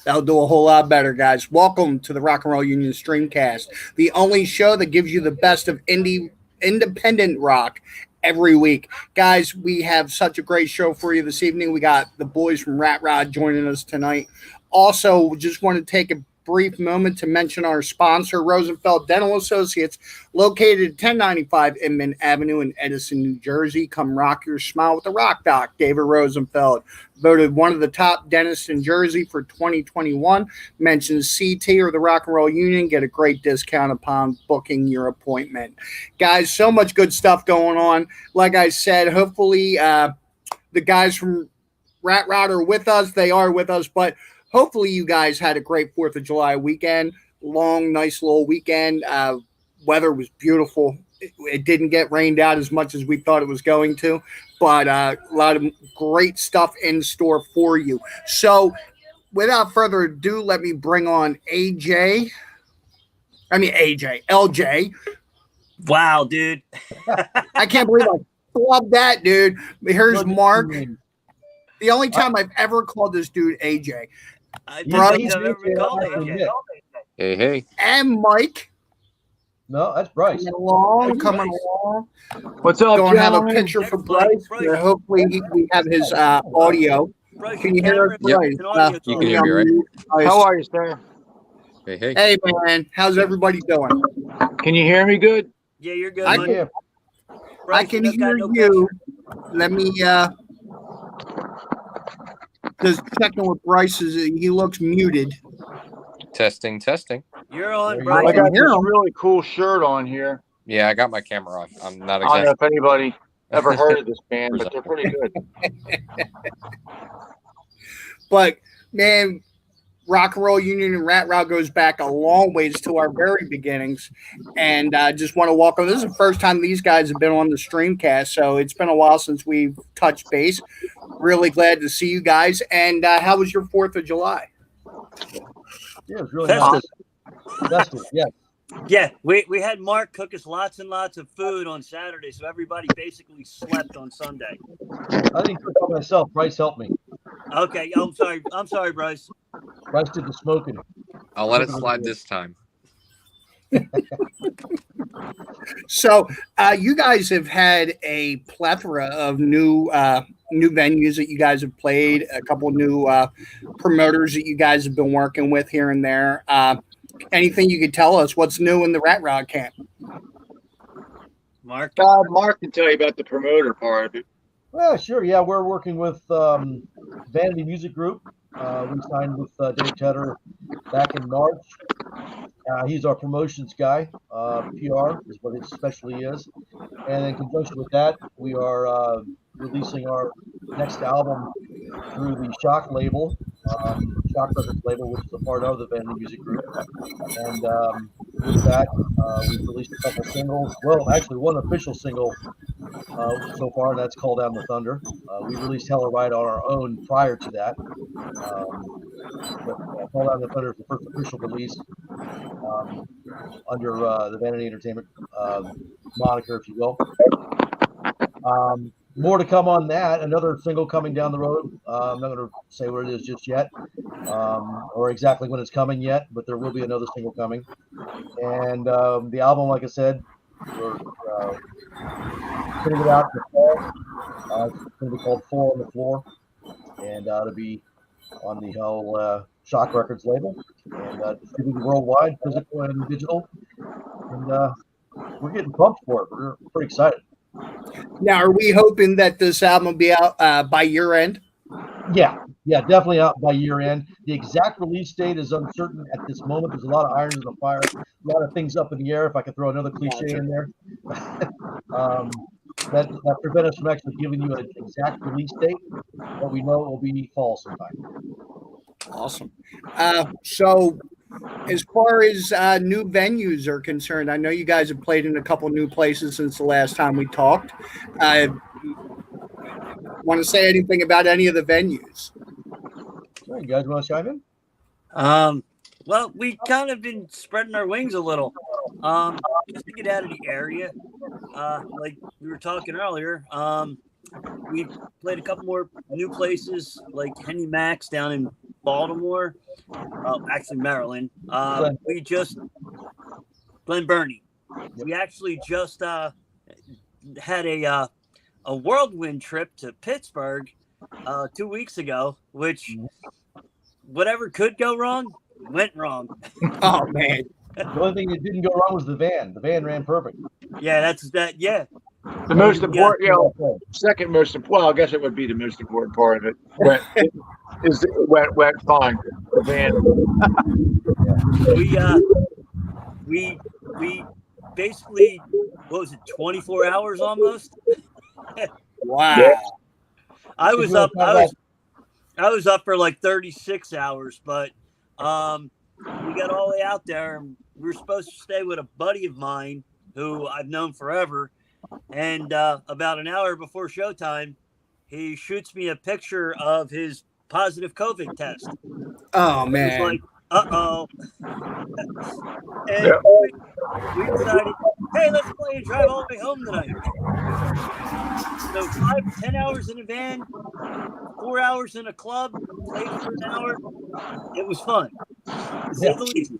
That'll do a whole lot better, guys. Welcome to the Rock and Roll Union Streamcast, the only show that gives you the best of independent rock every week. Guys, we have such a great show for you this evening. We got the boys from Rat Rod joining us tonight. Also, we just want to take a brief moment to mention our sponsor, Rosenfeld Dental Associates, located at 1095 Inman Avenue in Edison, New Jersey. Come rock your smile with the Rock Doc, David Rosenfeld. Voted one of the top dentists in Jersey for 2021. Mention CT or the Rock and Roll Union. Get a great discount upon booking your appointment. Guys, so much good stuff going on. Like I said, hopefully the guys from Rat Rod are with us. They are with us, but hopefully you guys had a great 4th of July weekend. Long, nice little weekend. Weather was beautiful. It didn't get rained out as much as we thought it was going to, but a lot of great stuff in store for you. So without further ado, let me bring on LJ. Wow, dude. I can't believe I flubbed that, dude. Here's Mark. The only time I've ever called this dude AJ. Bryce, Hey. And Mike. No, that's Bryce. Coming along. What's up, Going to have a picture for Bryce. Hopefully we have his audio. Bryce, Can you hear us, Bryce? You can hear me, right? How are you, sir? Hey. Hey, man. How's everybody doing? Can you hear me good? Yeah, you're good. I buddy. I can hear you. Let me just checking with Bryce. He looks muted. Testing. You're on, I bro. got this really cool shirt on here. Yeah, I got my camera on. I'm not I don't know exactly. if anybody ever heard of this band, but they're pretty good. But man, Rock and Roll Union and Rat Rod goes back a long ways to our very beginnings, and I just want to welcome. This is the first time these guys have been on the Streamcast, so it's been a while since we've touched base. Really glad to see you guys. And how was your 4th of July? Yeah, it was really Festive. nice. Festive, yeah. Yeah, we had Mark cook us lots and lots of food on Saturday, so everybody basically slept on Sunday. I didn't cook by myself. Bryce helped me. Okay, I'm sorry, Bryce. Bryce did the smoking. I'll let it slide this time. So you guys have had a plethora of new venues that you guys have played, a couple new promoters that you guys have been working with here and there. Anything you could tell us what's new in the Rat Rod camp? Mark? Mark can tell you about the promoter part of it. Well, sure. Yeah, we're working with Vanity Music Group. We signed with Dave Tedder back in March. He's our promotions guy. PR is what his specialty is. And in conjunction with that, we are releasing our next album through the Shock label, Shock Records label, which is a part of the Vanity Music Group. And with that. We've released a couple singles. Well, actually, one official single so far, and that's Call Down the Thunder. We released Hella Right on our own prior to that. But Call Down the Thunder is the first official release under the Vanity Entertainment moniker, if you will. More to come on that. Another single coming down the road. I'm not going to say what it is just yet, or exactly when it's coming yet, but there will be another single coming. And the album, like I said, we're putting it out in the fall. It's going to be called Four on the Floor, and it'll be on the whole Shock Records label, and distributed worldwide, physical and digital. And we're getting pumped for it. We're pretty excited. Now, are we hoping that this album will be out by year end? Yeah, definitely out by year end. The exact release date is uncertain at this moment. There's a lot of irons in the fire, a lot of things up in the air. If I could throw another cliche in there, that prevent us from actually giving you an exact release date, but we know it will be fall sometime. Awesome. So, as far as new venues are concerned, I know you guys have played in a couple new places since the last time we talked. Want to say anything about any of the venues? Sure, you guys want to chime in? Well, we kind of been spreading our wings a little, just to get out of the area. Like we were talking earlier, we played a couple more new places, like Henny Mac's down in Baltimore, actually Maryland. We just Glen Burnie. We actually just had a whirlwind trip to Pittsburgh 2 weeks ago, which whatever could go wrong went wrong. Oh man. The only thing that didn't go wrong was the van. The van ran perfect. Yeah, that's that. Yeah. The most important, second most important. Well, I guess it would be the most important part of it. Went fine. The van. We basically, what was it, 24 hours almost? Wow. Yeah. I was up for like 36 hours, but we got all the way out there, and we were supposed to stay with a buddy of mine who I've known forever. And about an hour before showtime, he shoots me a picture of his positive COVID test. Oh man. It's like, uh-oh. And Yeah. we decided, hey, let's play and drive all the way home tonight. So 5 to 10 hours in a van, 4 hours in a club, played for an hour. It was fun. To say the least.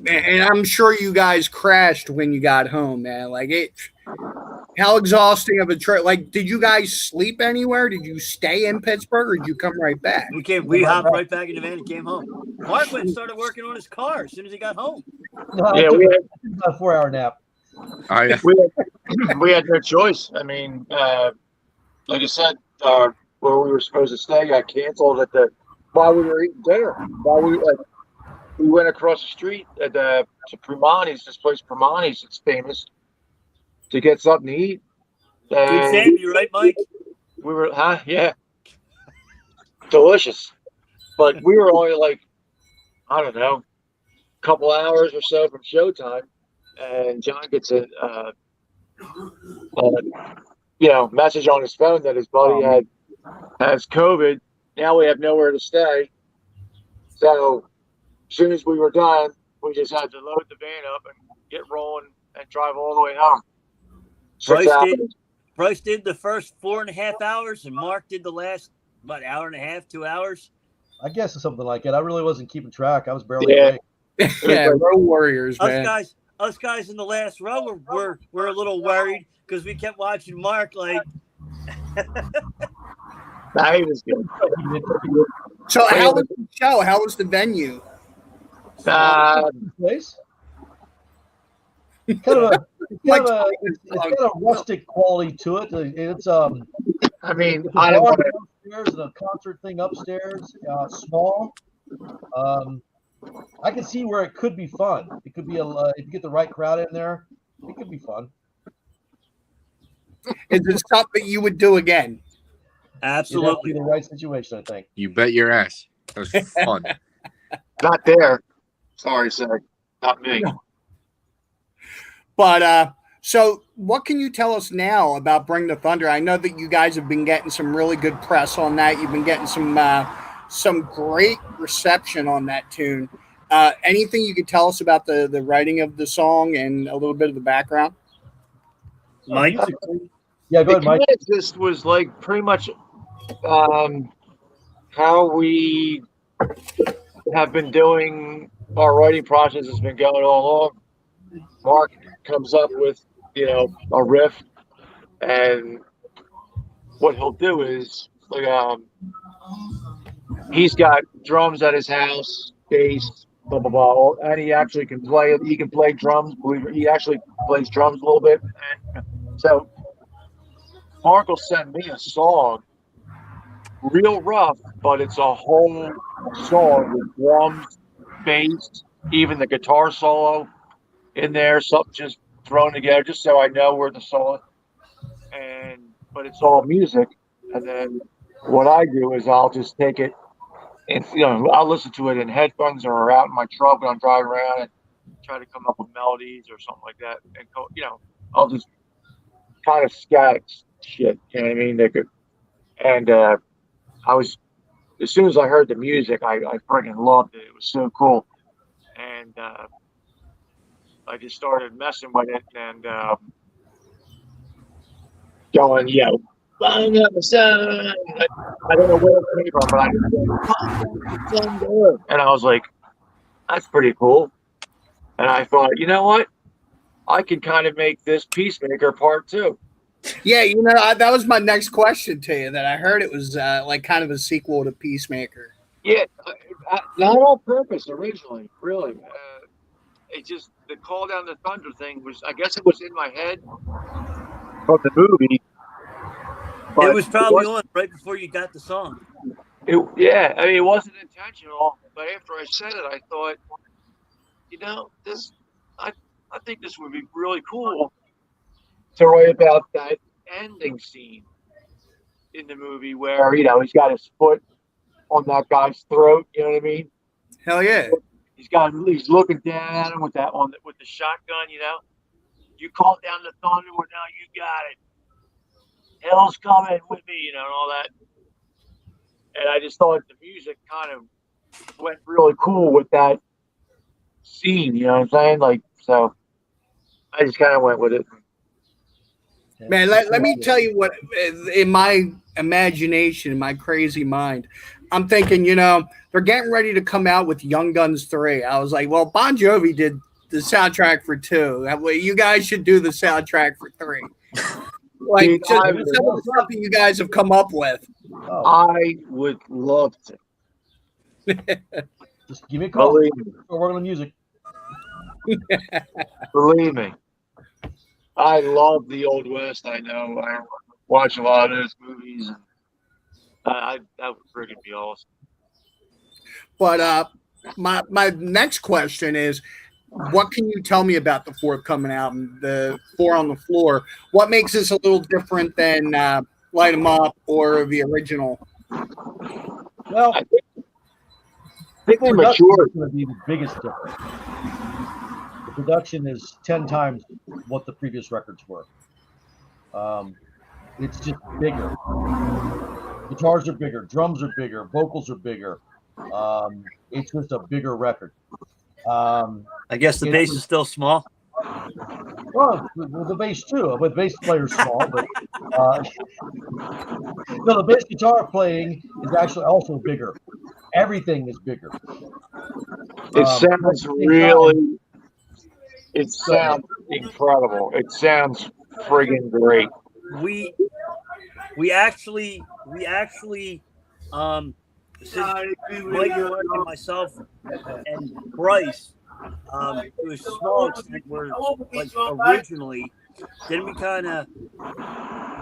And I'm sure you guys crashed when you got home, man. Like it. How exhausting of a trip! Like, did you guys sleep anywhere? Did you stay in Pittsburgh, or did you come right back? We hopped right back in the van and came home. Mark went and started working on his car as soon as he got home. No, Yeah, we had a 4-hour nap. Oh yeah. We had no choice. I mean, like I said, where we were supposed to stay got canceled while we were eating dinner. We went across the street to Primani's, this place Primani's, it's famous, to get something to eat. Good Sandy, right, Mike? We were, yeah, delicious. But we were only like, I don't know, a couple hours or so from showtime, and John gets a message on his phone that his buddy has COVID. Now we have nowhere to stay. So as soon as we were done, we just had to load the van up and get rolling and drive all the way home. Bryce did the first 4.5 hours, and Mark did the last, hour and a half, 2 hours? I guess it's something like it. I really wasn't keeping track. I was barely awake. Yeah, row warriors, man. Us guys in the last row were a little worried because we kept watching Mark like. Nah, he was good. So how was the show? How was the venue? Place? It's got a rustic quality to it. It's I mean, it's I don't want to. downstairs and a concert thing upstairs. Small. I can see where it could be fun. It could be if you get the right crowd in there, it could be fun. Is it something you would do again? Absolutely. The right situation, I think. You bet your ass. It was fun. Not there. Sorry, Zach. Not me. But so what can you tell us now about Bring the Thunder? I know that you guys have been getting some really good press on that. You've been getting some great reception on that tune. Anything you could tell us about the writing of the song and a little bit of the background? Mike? Yeah, go It ahead, Mike. kind of just was like pretty much how we have been doing our writing process has been going all along. Mark comes up with, a riff, and what he'll do is like he's got drums at his house, bass, blah blah blah, and he actually can play. He can play drums. Believe it, he actually plays drums a little bit. And so Mark will send me a song, real rough, but it's a whole song with drums, bass, even the guitar solo in there, something just thrown together, just so I know where the song. But it's all music, and then what I do is I'll just take it and I'll listen to it in headphones or out in my truck when I'm driving around and try to come up with melodies or something like that. And I'll just kind of scat shit. You know what I mean? And I was, as soon as I heard the music, I freaking loved it. It was so cool, and I just started messing with it and going, I don't know where it came from, but I just went, and I was like, that's pretty cool. And I thought, you know what? I can kind of make this Peacemaker part 2. Yeah, that was my next question to you. That I heard it was like kind of a sequel to Peacemaker. Yeah, not on purpose originally, really. It just, the Call Down the Thunder thing was, I guess it was in my head from the movie. It was probably on right before you got the song. It wasn't intentional, but after I said it, I thought, I think this would be really cool to write about that ending scene in the movie where, he's got his foot on that guy's throat, you know what I mean? Hell yeah. He's looking down at him with the shotgun, You called down the thunder, well, now you got it. Hell's coming with me, and all that. And I just thought the music kind of went really cool with that scene, you know what I'm saying? Like, so I just kind of went with it. Man, let me tell you what, in my imagination, in my crazy mind, I'm thinking, they're getting ready to come out with Young Guns 3. I was like, well, Bon Jovi did the soundtrack for 2. That way, you guys should do the soundtrack for 3. Like, just some of the stuff that you guys have come up with. I would love to. Just give me a call. We're working on music. Believe me. I love the Old West. I know. I watch a lot of those movies. And that would friggin' be awesome. But my next question is, what can you tell me about the forthcoming album, the 4 on the Floor? What makes this a little different than Light 'Em Up or the original? Well, I think they matured. It's going to be the biggest difference. The production is 10 times what the previous records were. It's just bigger. Guitars are bigger, drums are bigger, vocals are bigger. It's just a bigger record. I guess the bass is still small. Well, the bass too, but the bass player's small. But no, the bass guitar playing is actually also bigger. Everything is bigger. It sounds really. It sounds incredible. It sounds friggin' great. We actually since Mike and myself and Bryce, to a small extent, were like originally. Then we kind of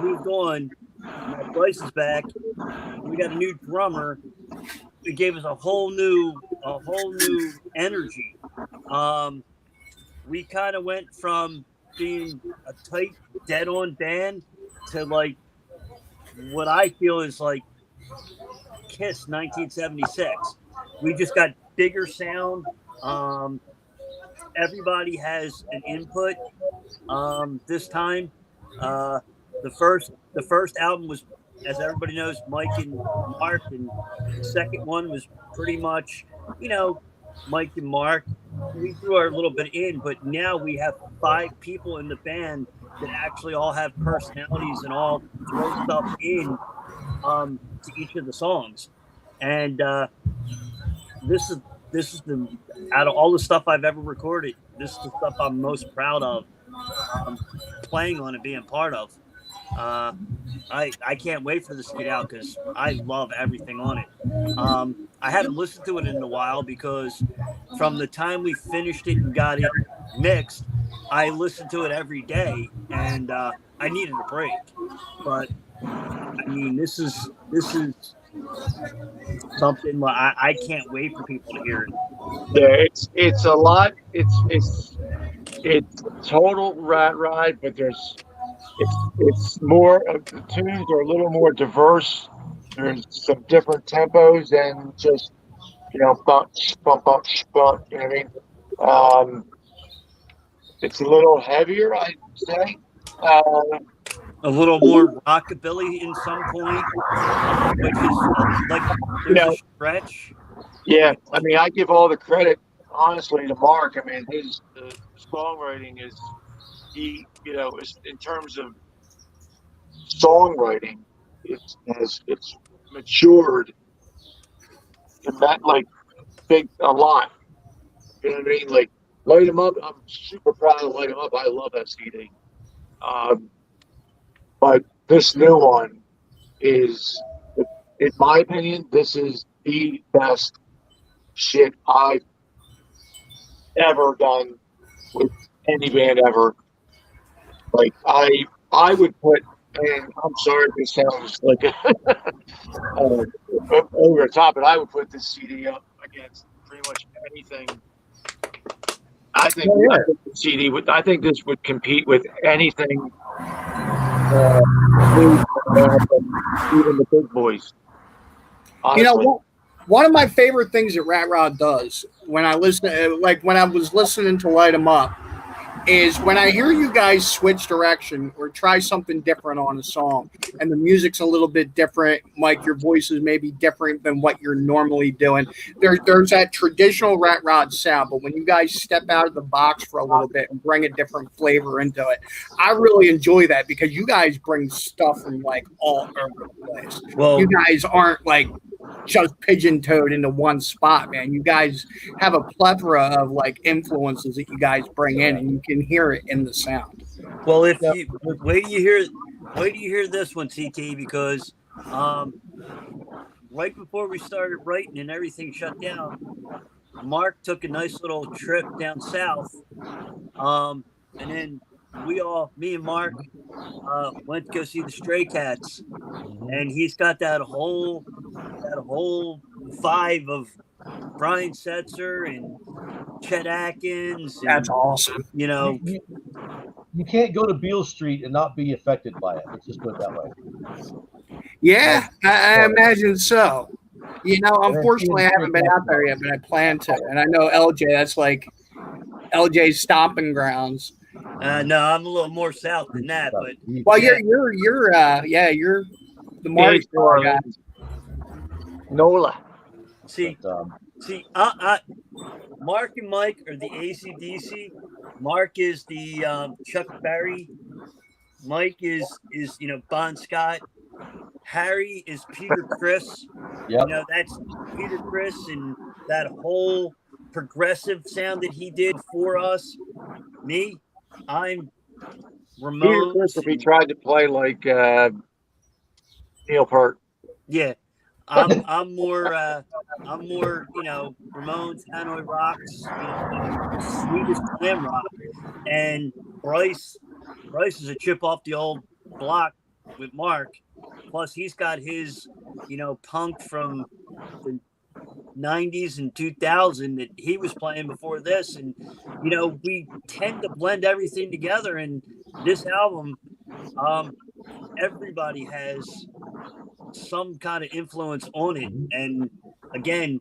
moved on. Now Bryce is back. We got a new drummer. It gave us a whole new energy. We kind of went from being a tight, dead-on band to like what I feel is like Kiss 1976. We just got bigger sound. Everybody has an input. This time, the first album was, as everybody knows, Mike and Mark, and the second one was pretty much, Mike and Mark. We threw our little bit in, but now we have 5 people in the band that actually all have personalities and all throw stuff in to each of the songs. And this is the out of all the stuff I've ever recorded, this is the stuff I'm most proud of playing on and being part of. I can't wait for this to get out because I love everything on it. I haven't listened to it in a while because from the time we finished it and got it mixed, I listened to it every day, and I needed a break. But I mean, this is something I can't wait for people to hear it. Yeah, it's a lot. It's total rat ride, but it's more of the tunes are a little more diverse. There's some different tempos and just bump, bump, bump, bump. You know what I mean? It's a little heavier, I'd say. A little more rockabilly in some point, which is like there's a stretch. Yeah, I mean, I give all the credit, honestly, to Mark. I mean, his songwriting is is in terms of songwriting, it's matured in that a lot. You know what I mean? Like Light 'Em Up, I'm super proud of Light 'Em Up. I love that CD. But this new one is, in my opinion, this is the best shit I've ever done with any band ever. Like I would put, and I'm sorry if this sounds like over the top, but I would put this CD up against pretty much anything. I think I think this would compete with anything, even the big boys. Honestly. One of my favorite things that Rat Rod does when I listen, like when I was listening to Light 'Em Up, is when I hear you guys switch direction or try something different on a song and the music's a little bit different. Mike, your voice is maybe different than what you're normally doing. There's that traditional Rat Rod sound, but when you guys step out of the box for a little bit and bring a different flavor into it, I really enjoy that because you guys bring stuff from like all over the place. Well, you guys aren't like just pigeon-toed into one spot, man. You guys have a plethora of like influences that you guys bring in, and you can hear it in the sound. Well, if you wait till you hear this one, CT, because right before we started writing and everything shut down, Mark took a nice little trip down south, and then me and Mark went to go see the Stray Cats, and he's got that whole five of Brian Setzer and Chet Atkins. And, that's awesome. You can't go to Beale Street and not be affected by it. Let's just put it that way. Yeah, I imagine so. Unfortunately, I haven't been out there yet, but I plan to. And I know LJ, that's like LJ's stomping grounds. No, I'm a little more south than that, but well, you're the Marty guy. NOLA. See, Mark and Mike are the AC/DC. Mark is the Chuck Berry. Mike is Bon Scott. Harry is Peter Criss. Yep. That's Peter Criss and that whole progressive sound that he did for us. Me, I'm Ramon. Peter Criss, if he tried to play like Neil Peart. Yeah. I'm more Ramones, Hanoi Rocks, Swedish glam rock, and Bryce is a chip off the old block with Mark. Plus he's got his punk from the 90s and 2000 that he was playing before this, and we tend to blend everything together. And this album, everybody has some kind of influence on it. And again,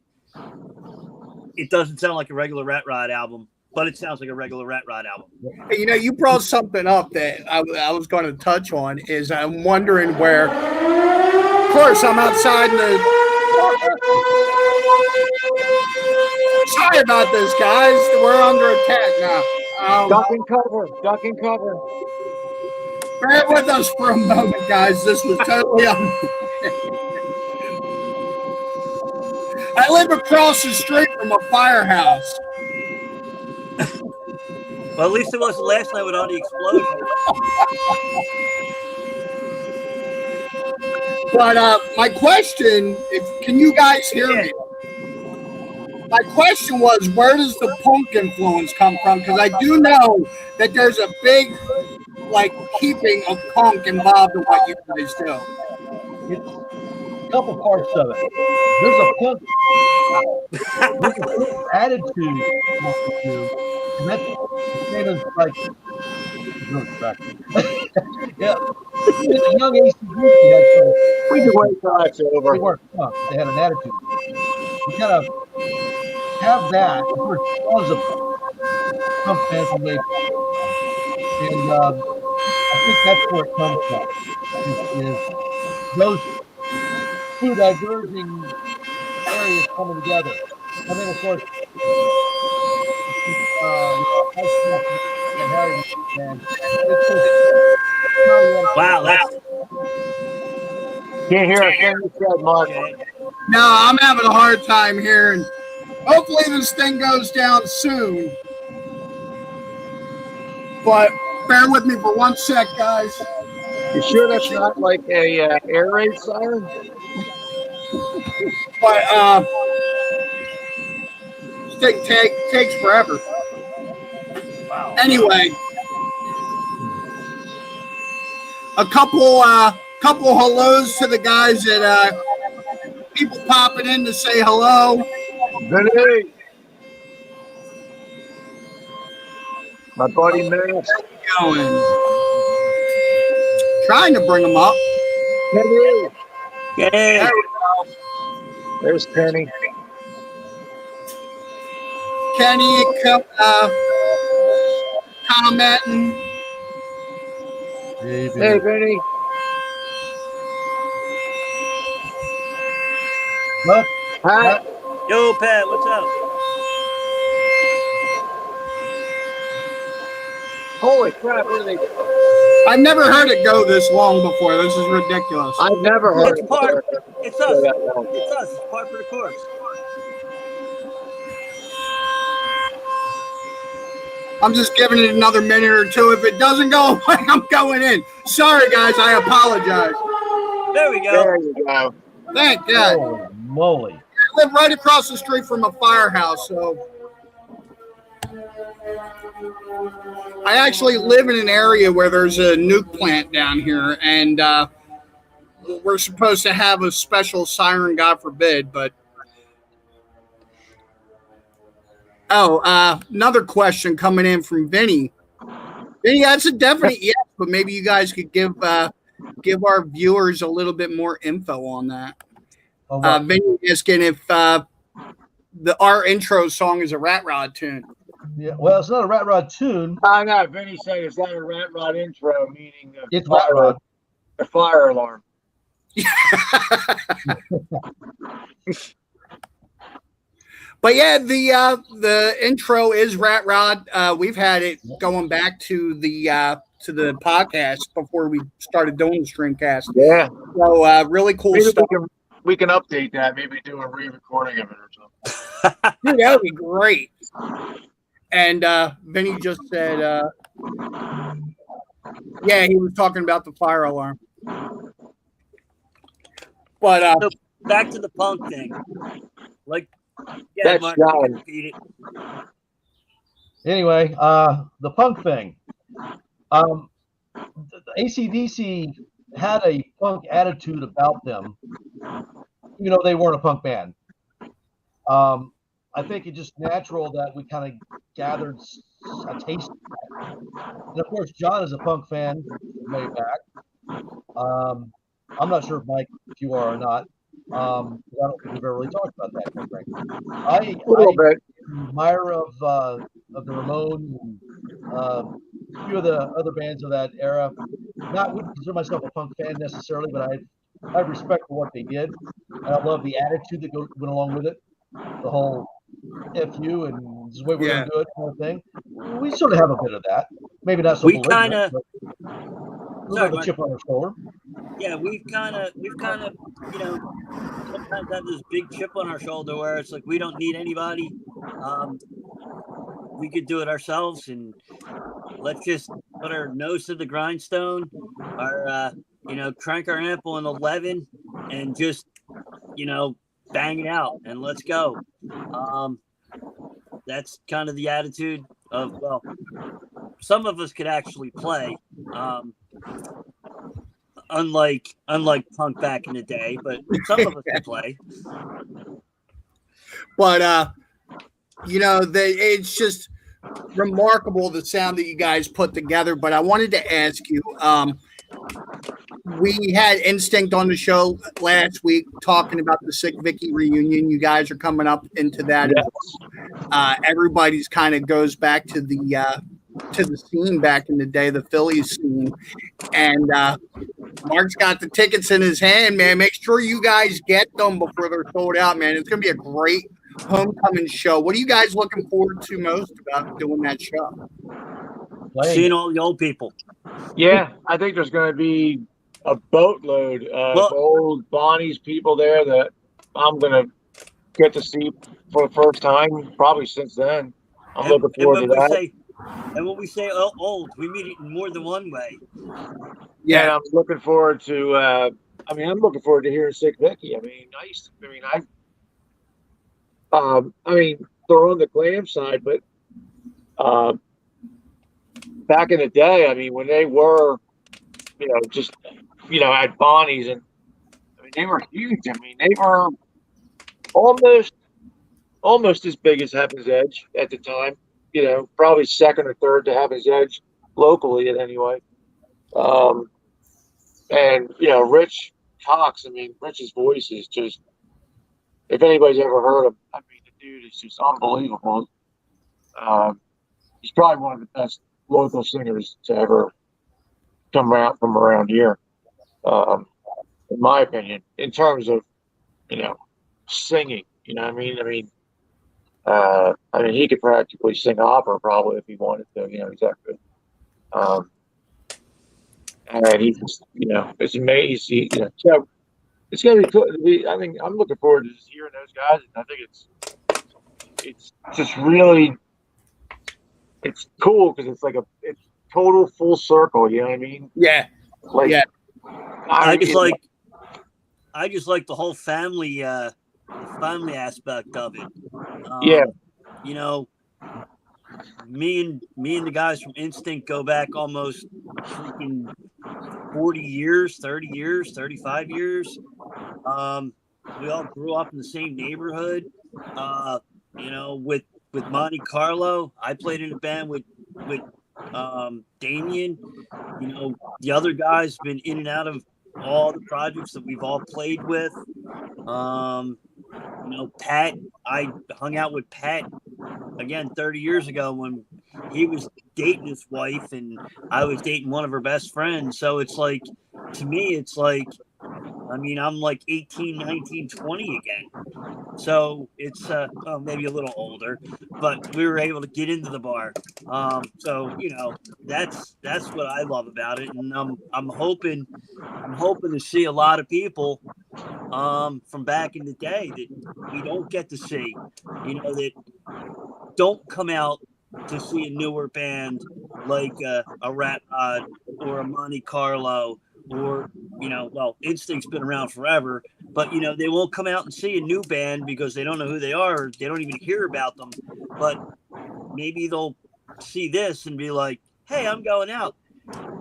it doesn't sound like a regular Rat Rod album, but it sounds like a regular Rat Rod album. Hey, you brought something up that I was going to touch on. Is I'm wondering where. Of course, I'm outside in the. Sorry about this, guys. We're under attack now. Duck and cover. Duck and cover. Bear with us for a moment, guys. This was totally I live across the street from a firehouse. Well, at least it wasn't last night with all the explosions. But my question, can you guys hear me? My question was, where does the punk influence come from? Because I do know that there's a big, keeping of punk involved in what you guys do. It's a couple parts of it. There's a punk attitude, and that's kind of like yeah. Even the young ACDC We can wait till it's they over. weren't punk. They had an attitude. You gotta have that. We're tons of punk fans from way back. And I think that's where it comes from. Is those two diverging areas coming together. And then, of course, Wow, that's Can't hear a thing you said, Mark. okay. No, I'm having a hard time hearing. Hopefully this thing goes down soon. But bear with me for 1 sec, guys. You sure that's not like a air raid siren? But this thing takes forever. Wow. Anyway, a couple hellos to the guys that people popping in to say hello. Vinny. My buddy Max. Going. Trying to bring them up. Penny. Yay. There we go. There's Penny. Kenny commenting. Hey, Hey, Vinny. Look, Hi. Yo, Pat, what's up? Holy crap. What are they? I've never heard it go this long before. This is ridiculous. I've never heard It's it. part. It's us. that long. It's us. It's part for the course. I'm just giving it another minute or two. If it doesn't go away, I'm going in. Sorry, guys. I apologize. There we go. There you go. Thank God. holy moly. I live right across the street from a firehouse, so I actually live in an area where there's a nuke plant down here, and we're supposed to have a special siren, God forbid, but another question coming in from Vinny. Vinny, that's a definite yes, but maybe you guys could give our viewers a little bit more info on that. Oh, wow. Vinny asking if our intro song is a Rat Rod tune. Yeah, well, it's not a Rat Rod tune. I know. Vinny said it's not a Rat Rod intro, meaning It's Rat Rod. a fire alarm. But yeah, the intro is Rat Rod. We've had it going back to the podcast before we started doing the streamcast. Yeah. So really cool Maybe stuff. we can update that. Maybe do a re-recording of it or something. Dude, that would be great. And Vinny just said, yeah, he was talking about the fire alarm. But So back to the punk thing. Like, yeah, That's Mark, John. you can repeat it. Anyway, the punk thing. The AC/DC had a punk attitude about them, even though they weren't a punk band. I think it's just natural that we kind of gathered a taste of that. And of course, John is a punk fan way back. I'm not sure, Mike, if you are or not. I don't think we've ever really talked about that, quite frankly. I A little bit. admire of the Ramones and a few of the other bands of that era. Wouldn't consider myself a punk fan necessarily, but I have respect for what they did. And I love the attitude that went along with it. The whole "F you" and "this is the way we're going to do it" kind of thing. We sort of have a bit of that. Maybe not so We belligerent, kinda- but a little bit of a chip on our shoulder. Yeah, we've kind of, you know, sometimes have this big chip on our shoulder where it's like we don't need anybody. We could do it ourselves, and let's just put our nose to the grindstone, crank our amp on 11, and just, bang it out, and let's go. That's kind of the attitude of, well, some of us could actually play. Unlike punk back in the day, but some of us can play. But it's just remarkable the sound that you guys put together. But I wanted to ask you, we had Instinct on the show last week talking about the Sick Vicky reunion. You guys are coming up into that. Yes. Everybody's kind of goes back to the scene back in the day, the Phillies scene, and Mark's got the tickets in his hand, man. Make sure you guys get them before they're sold out, man. It's going to be a great homecoming show. What are you guys looking forward to most about doing that show? Seeing all the old people. Yeah, I think there's going to be a boatload of old Bonnie's people there that I'm going to get to see for the first time, probably since then. I'm looking forward to that. And when we say old, we mean it in more than one way. Yeah, and I'm looking forward to. I'm looking forward to hearing Sick Vicky. They're on the glam side, but back in the day, when they were, at Bonnie's, and they were huge. They were almost as big as Heaven's Edge at the time. Probably second or third to Heaven's Edge locally, anyway. And Rich Cox. Rich's voice is just. If anybody's ever heard him, the dude is just unbelievable. He's probably one of the best local singers to ever come out from around here, in my opinion, in terms of, singing. He could practically sing opera probably if he wanted to. He's that good. And he just, it's amazing. So it's going to be cool. I'm looking forward to just hearing those guys, and I think it's just really, it's cool because it's like it's total full circle. You know what I mean? Yeah. I just like the whole family aspect of it. Me and the guys from Instinct go back almost freaking 40 years, 30 years, 35 years. We all grew up in the same neighborhood. With Monte Carlo, I played in a band with Damien. The other guys been in and out of all the projects that we've all played with. Pat, I hung out with Pat again 30 years ago when he was dating his wife and I was dating one of her best friends. So it's like, to me, it's like, I'm like 18, 19, 20 again. So it's maybe a little older, but we were able to get into the bar. That's what I love about it, and I'm hoping to see a lot of people from back in the day that we don't get to see, that don't come out to see a newer band like a Rat Pod or a Monte Carlo. Or, Instinct's been around forever, but, they won't come out and see a new band because they don't know who they are. Or they don't even hear about them. But maybe they'll see this and be like, hey, I'm going out.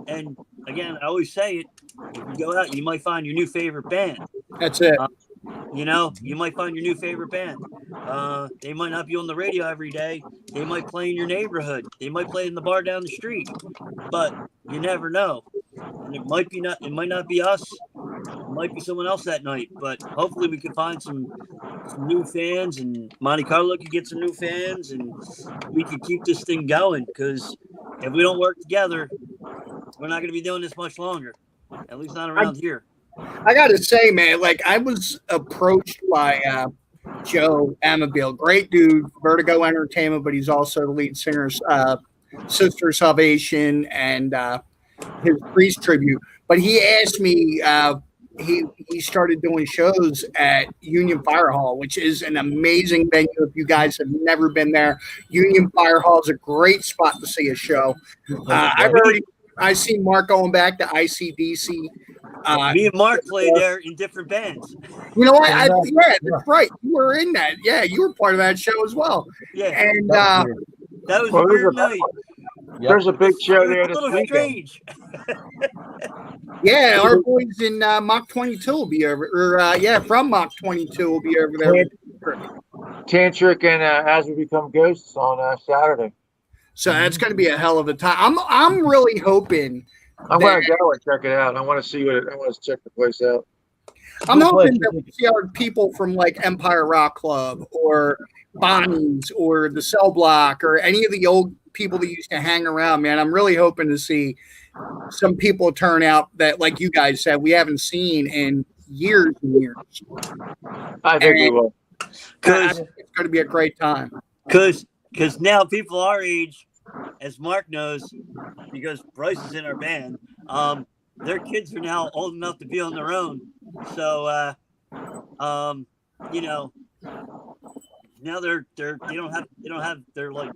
And, again, I always say it. If you go out, you might find your new favorite band. That's it. You might find your new favorite band. They might not be on the radio every day. They might play in your neighborhood. They might play in the bar down the street. But you never know. And it might not be us. It might be someone else that night, but hopefully we can find some new fans, and Monte Carlo can get some new fans, and we can keep this thing going. Because if we don't work together, we're not going to be doing this much longer. At least not around here. I got to say, man, like I was approached by Joe Amabile, great dude, Vertigo Entertainment, but he's also the lead singer's Sister Salvation and his Priest tribute. But he asked me, he started doing shows at Union Fire Hall, which is an amazing venue. If you guys have never been there, Union Fire Hall is a great spot to see a show. I've seen Mark going back to ICDC. Me and Mark played there in different bands. You know what? Yeah, that's right. You were in that. Yeah, you were part of that show as well. Yeah, and that was a weird night. There's a big show there It was this a little weekend. strange. Yeah, our boys in Mach 22 will be over. Or from Mach 22 will be over there. Tantric and As We Become Ghosts on Saturday. So that's going to be a hell of a time. I'm really hoping. I'm going to go and check it out. I want to see I want to check the place out. I'm hoping that we see our people from like Empire Rock Club or Bonnie's or the Cell Block or any of the old people that used to hang around, man. I'm really hoping to see some people turn out that, like you guys said, we haven't seen in years and years. I think we will. Because it's going to be a great time. Because now people our age, as Mark knows, because Bryce is in our band, their kids are now old enough to be on their own. So, now they don't have their like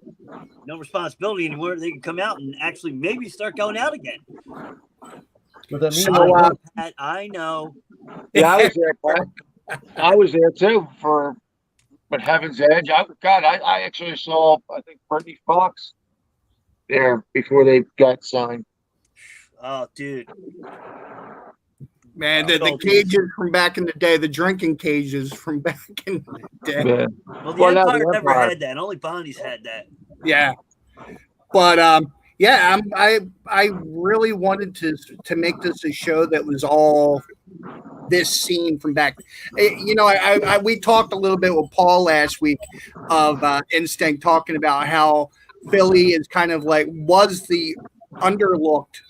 no responsibility anymore. They can come out and actually maybe start going out again. But that means Pat, I know. Yeah, I was there, Pat. I was there too but Heaven's Edge. I actually saw, I think, Brittany Fox there before they got signed. Oh, dude. Man, the cages from back in the day, the drinking cages from back in the day. Yeah. Well, the Empire never had that. Only Bonnie's had that. Yeah. But I really wanted to make this a show that was all this scene from back. We talked a little bit with Paul last week of Instinct, talking about how Philly is kind of like was the underlooked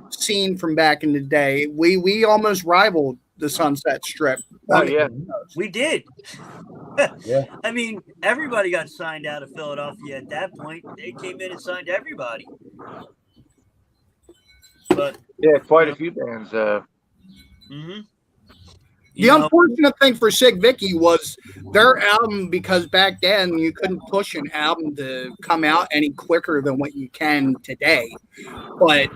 scene from back in the day. We almost rivaled the Sunset Strip. Oh yeah, we did. Yeah. I mean, everybody got signed out of Philadelphia at that point. They came in and signed everybody. But yeah, quite a few bands. The unfortunate thing for Sig Vicky was their album, because back then you couldn't push an album to come out any quicker than what you can today. But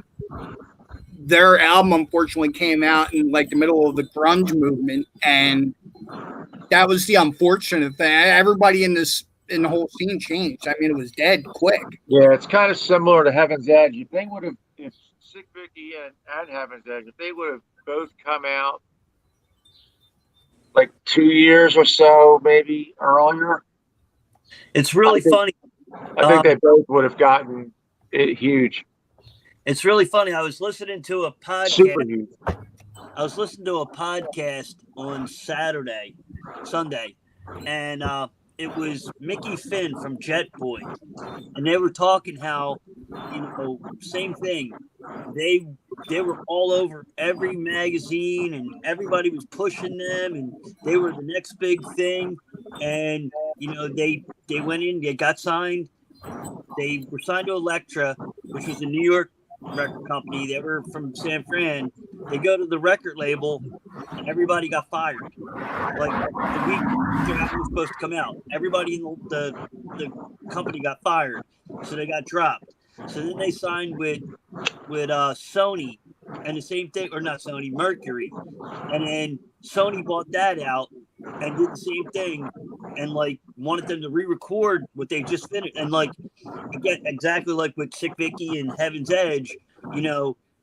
their album unfortunately came out in like the middle of the grunge movement, and that was the unfortunate thing. Everybody in the whole scene changed. I mean, it was dead quick. Yeah, it's kind of similar to Heaven's Edge. If they would have, if Sick Vicky and Heaven's Edge, if they would have both come out like 2 years or so, maybe earlier, it's really funny. I think they both would have gotten it huge. It's really funny. I was listening to a podcast. Super huge. I was listening to a podcast on Sunday, and it was Mickey Finn from Jet Boy, and they were talking how, same thing. They were all over every magazine, and everybody was pushing them, and they were the next big thing. And they went in, they got signed. They were signed to Elektra, which was a New York record company. They were from San Fran. They go to the record label, and everybody got fired. Like the week the album was supposed to come out, everybody in the company got fired, so they got dropped. So then they signed with Sony, and the same thing, or not Sony, Mercury, and then Sony bought that out and did the same thing, and like wanted them to re-record what they just finished, and like again, exactly like with Sick Vicky and Heaven's Edge,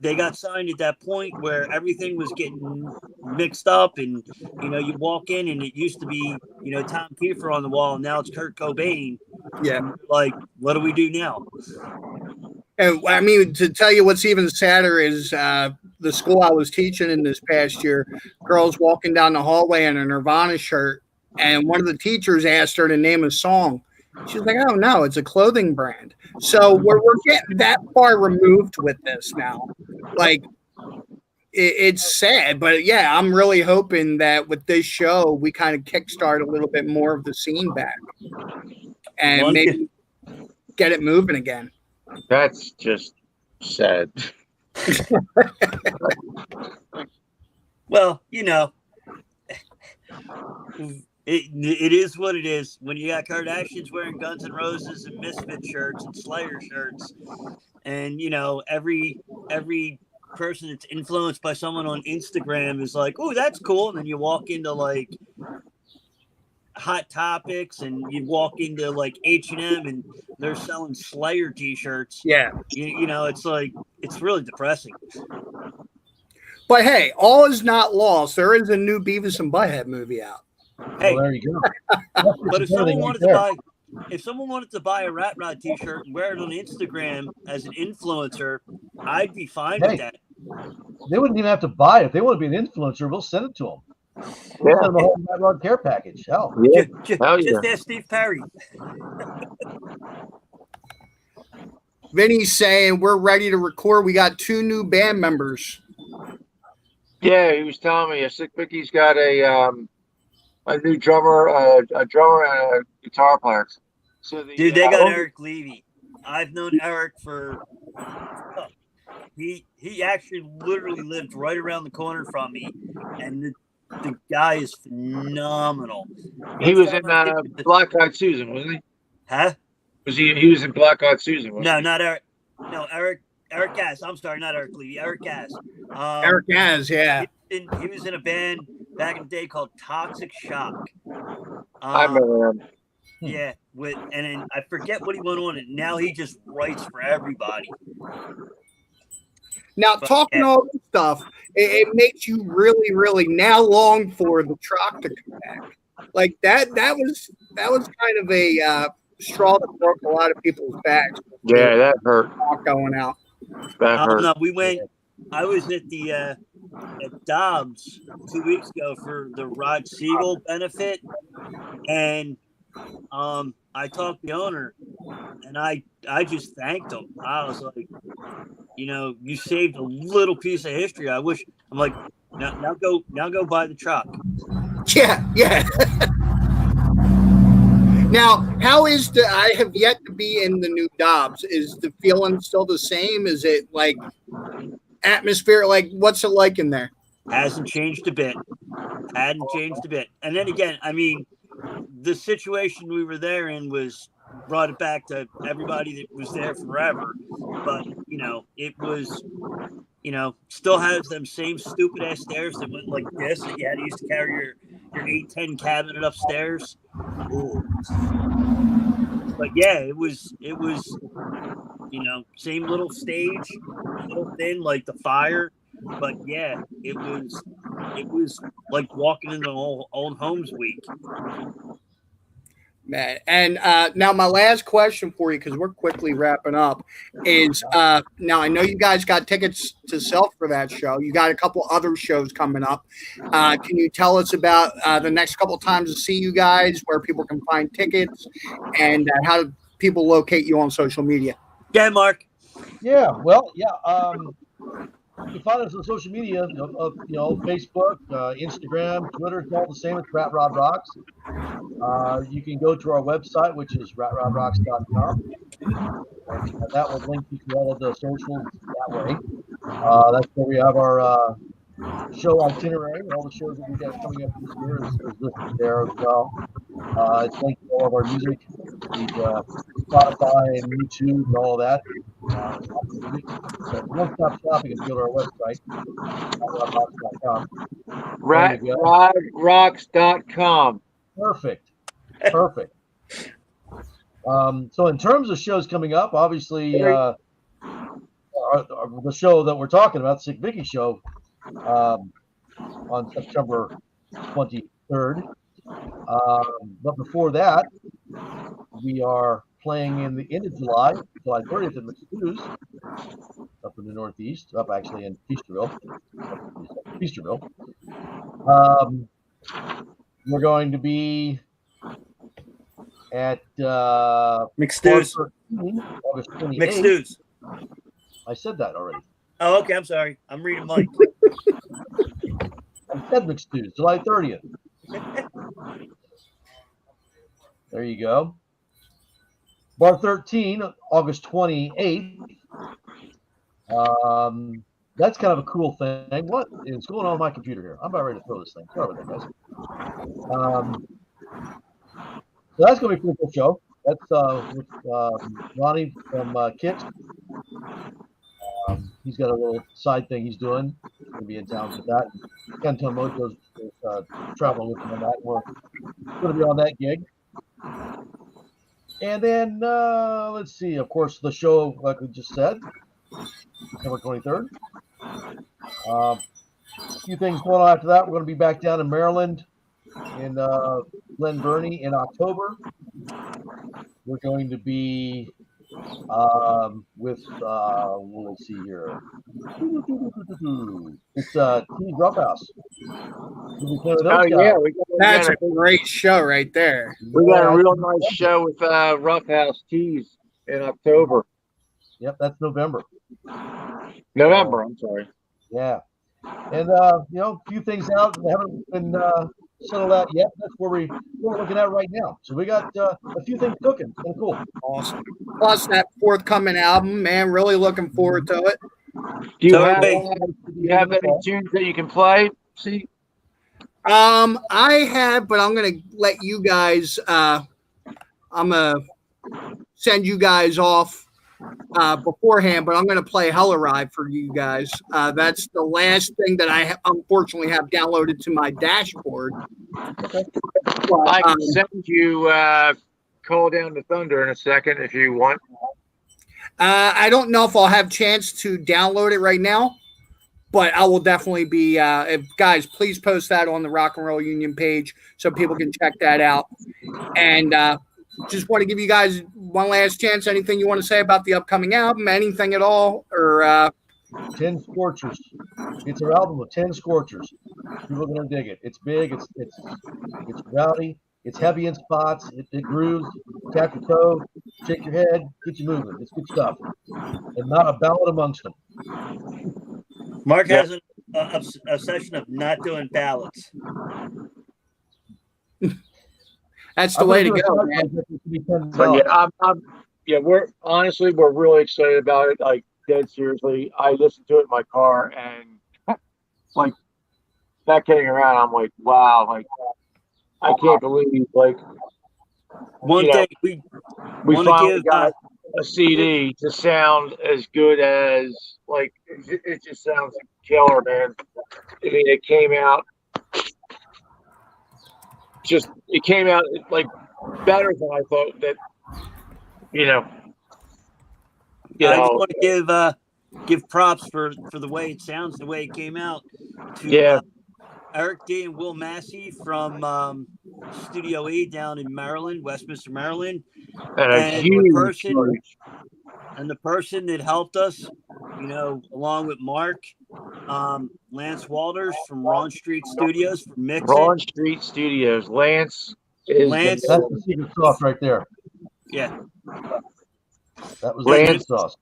they got signed at that point where everything was getting mixed up, and you walk in and it used to be Tom Kiefer on the wall, and now it's Kurt Cobain. Yeah, like what do we do now? And I mean, to tell you what's even sadder is the school I was teaching in this past year, girl's walking down the hallway in a Nirvana shirt, and one of the teachers asked her to name a song. She's like, "Oh no, it's a clothing brand." So we're getting that far removed with this now. Like, it's sad, but yeah, I'm really hoping that with this show we kind of kickstart a little bit more of the scene back, and maybe get it moving again. That's just sad. Well, you know, it is what it is. When you got Kardashians wearing Guns N' Roses and Misfit shirts and Slayer shirts, and you know, every person that's influenced by someone on Instagram is like, "Oh, that's cool," and then you walk into like Hot Topics and you walk into like H&M and they're selling Slayer t-shirts. Yeah. You know, it's like, it's really depressing. But hey, all is not lost. There is a new Beavis and Butthead movie out. Hey, Well, there you go. but if someone wanted to buy a Rat Rod t-shirt and wear it on Instagram as an influencer, I'd be fine with that. They wouldn't even have to buy it. If they want to be an influencer, we'll send it to them. We'll send them a whole Rat Rod care package. Hell. Yeah. Just ask Steve Perry. Vinny's saying we're ready to record. We got 2 new band members. Yeah, he was telling me Sick Vicky's got a new drummer, a drummer and a guitar player. So Dude, they got Eric Levy. I've known Eric for he actually literally lived right around the corner from me, and the guy is phenomenal. He was in Black Eyed Susan, wasn't he? Huh? He was in Black Eyed Susan, wasn't No, he? not Eric. No, Eric Gass. I'm sorry, not Eric Levy. Eric Gass. Eric Gass, yeah. He was in a band back in the day called Toxic Shock. I remember him. Yeah, and then I forget what he went on, and now he just writes for everybody. Now, talking all this stuff, it makes you really, really now long for the Troc to come back. Like that was kind of a straw that broke a lot of people's backs. Yeah, that hurt. Going out. That hurt. No, we went. I was at the at Dobbs 2 weeks ago for the Rod Siegel benefit, and I talked to the owner, and I just thanked him. I was like, you know, you saved a little piece of history. I wish. I'm like, now go buy the truck. Yeah. Now, how is I have yet to be in the new Dobbs. Is the feeling still the same? Is it like atmosphere? Like, what's it like in there? Hasn't changed a bit. Hadn't changed a bit. And then again, I mean, the situation we were there in brought it back to everybody that was there forever. But, you know, it was, you know, still has them same stupid ass stairs that went like this that you had to use to carry your 810 cabinet upstairs. Ooh. But yeah, it was, you know, same little stage, little thin like the fire. But yeah, it was like walking into old homes week. Man. And now my last question for you, because we're quickly wrapping up, is now I know you guys got tickets to sell for that show. You got a couple other shows coming up. Can you tell us about the next couple of times to see you guys, where people can find tickets, and how do people locate you on social media? Yeah, Mark. Yeah, well, yeah. You can find us on social media, Facebook, Instagram, Twitter. It's all the same. It's Rat Rod Rocks. You can go to our website, which is ratrodrocks.com. That will link you to all of the socials that way. That's where we have our show itinerary. All the shows that we got coming up this year is listed there as well. It's linked to all of our music, Spotify and YouTube and all of that. So one-stop shopping if you go to our website, ratrodrocks.com. Perfect. So in terms of shows coming up, obviously the show that we're talking about, Sick Vicky Show, on September 23rd. But before that, we are playing in the end of July 30th at McStew's up in the Northeast, up actually in Feasterville. We're going to be at Mixed Stews. August 28th. Mixed Stews. I said that already. Oh, okay. I'm sorry. I'm reading Mike. I said Mixed Stews, July 30th. There you go. Bar 13, August 28th. That's kind of a cool thing. What is going on my computer here? I'm about ready to throw this thing. Sorry about that, guys. So that's going to be a pretty cool show. That's with Ronnie from Kits. He's got a little side thing he's doing. He's going to be in town for that. Ken Tomoto's traveling with him on that. We're going to be on that gig. And then, let's see, of course, the show, like we just said, September 23rd. A few things going on after that. We're going to be back down in Maryland in Glen Burnie in October. We're going to be with, let's see here. It's Team Roughhouse. Oh, yeah. That's a great show right there. We got a real nice show with Roughhouse Tees in October. Yep, that's November. November, I'm sorry. Yeah. And, a few things out that haven't been settled out yet. That's where we're looking at right now. So we got a few things cooking. Kind of cool. Awesome. Plus that forthcoming album, man, really looking forward to it. Do you have any tunes that you can play? See? I have, but I'm gonna let you guys. I'm gonna send you guys off beforehand, but I'm gonna play Hella Ride for you guys. That's the last thing that I unfortunately have downloaded to my dashboard. Okay. But, I can send you Call Down the Thunder in a second if you want. I don't know if I'll have a chance to download it right now, but I will definitely be. If guys, please post that on the Rock and Roll Union page so people can check that out. And just want to give you guys one last chance. Anything you want to say about the upcoming album? Anything at all? Or 10 Scorchers. It's an album with 10 Scorchers. People are gonna dig it. It's big. It's rowdy. It's heavy in spots. It grooves. Tap your toe. Shake your head. Get you moving. It's good stuff. And not a ballad amongst them. Mark has an obsession of not doing ballads. that's the way to go, man. But yeah, we're really excited about it. Like, dead seriously. I listened to it in my car, and like that getting around, I'm like, wow, like I can't believe, like, One thing we finally got a CD to sound as good as, like, it just sounds killer, man. I mean, it came out like better than I thought that, I just want to give props for the way it sounds, the way it came out to Eric D. and Will Massey from Studio E down in Maryland, Westminster, Maryland. And the person that helped us, along with Mark, Lance Walters from Ron Street Studios for mixing. Ron Street Studios. Lance. That's the secret sauce right there. Yeah. That was Lance sauce.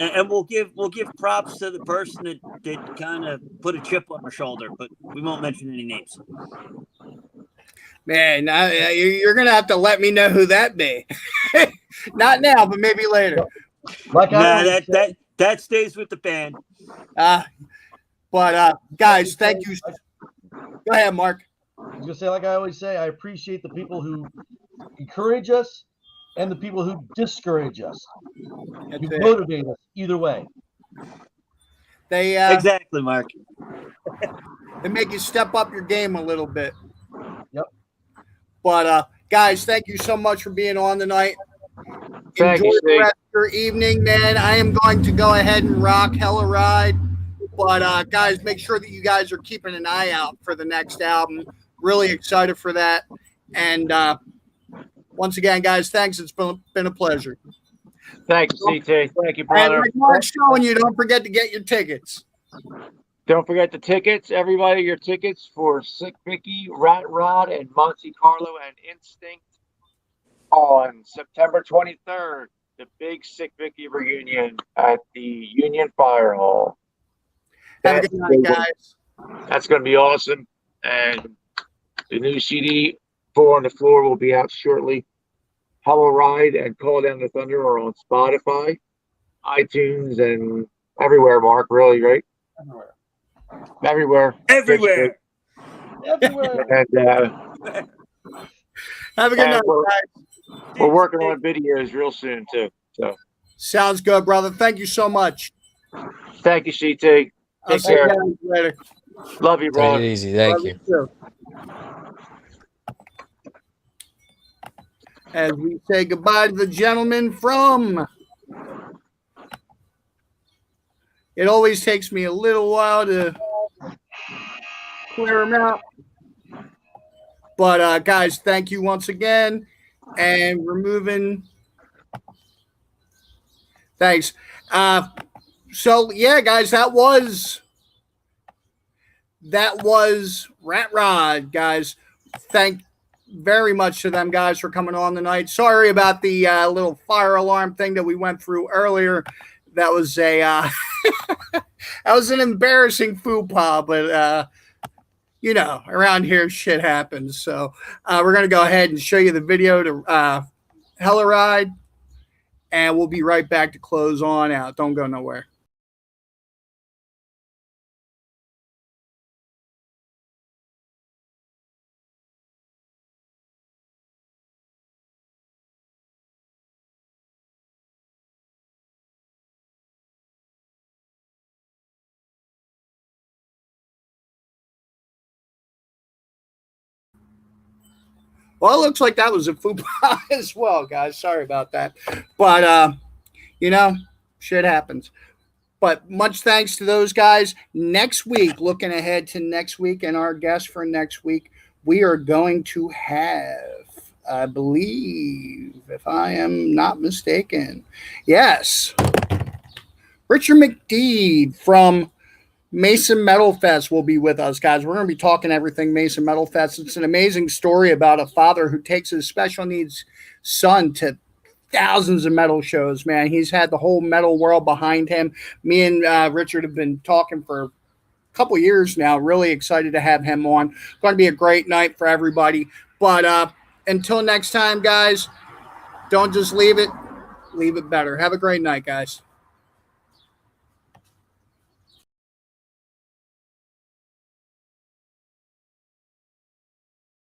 And we'll give props to the person that kind of put a chip on her shoulder, but we won't mention any names. Man, you're gonna have to let me know who that be. Not now, but maybe later. That stays with the band. But guys, thank you. Go ahead, Mark. I was gonna say, like I always say, I appreciate the people who encourage us and the people who discourage us. You motivate us either way. They exactly, Mark. They make you step up your game a little bit. Yep. But guys, thank you so much for being on tonight. Thank Enjoy you, the rest of your evening, man. I am going to go ahead and rock Hella Ride. But guys, make sure that you guys are keeping an eye out for the next album. Really excited for that. And once again, guys, thanks. It's been a pleasure. Thanks, CT. Thank you, brother. And like Mark's showing you, don't forget to get your tickets. Don't forget the tickets, everybody. Your tickets for Sick Vicky, Rat Rod, and Monte Carlo and Instinct on September 23rd. The big Sick Vicky reunion at the Union Fire Hall. Have a good night, guys. That's going to be awesome. And the new CD, Four on the Floor, will be out shortly. Hello Ride and Call Down the Thunder are on Spotify, iTunes, and everywhere, Mark, really, right? Everywhere. Everywhere. Everywhere. And Have a good night, we're, guys. we're working on videos real soon, too. So Sounds good, brother. Thank you so much. thank you, CT. I'll Take see you care. guys later. Love you, Take brother. it easy. Thank Love you. too. As we say goodbye to the gentleman from, it always takes me a little while to clear him out. But guys, thank you once again. And we're moving. Thanks. So yeah, guys, that was Rat Rod, guys. Thank very much to them guys for coming on tonight. Sorry about the little fire alarm thing that we went through earlier. That was a that was an embarrassing faux pas, but you know, around here shit happens. So we're gonna go ahead and show you the video to Hella Ride, and we'll be right back to close on out. Don't go nowhere. Well, it looks like that was a faux pas as well, guys. Sorry about that. But, you know, shit happens. But much thanks to those guys. Next week, looking ahead to next week and our guest for next week, we are going to have, I believe, if I am not mistaken, yes, Richard McDeed from Mason Metal Fest will be with us, guys. We're going to be talking everything Mason Metal Fest. It's an amazing story about a father who takes his special needs son to thousands of metal shows, man. He's had the whole metal world behind him. Me and Richard have been talking for a couple years now. Really excited to have him on. Going to be a great night for everybody. But until next time, guys, don't just leave it. Leave it better. Have a great night, guys.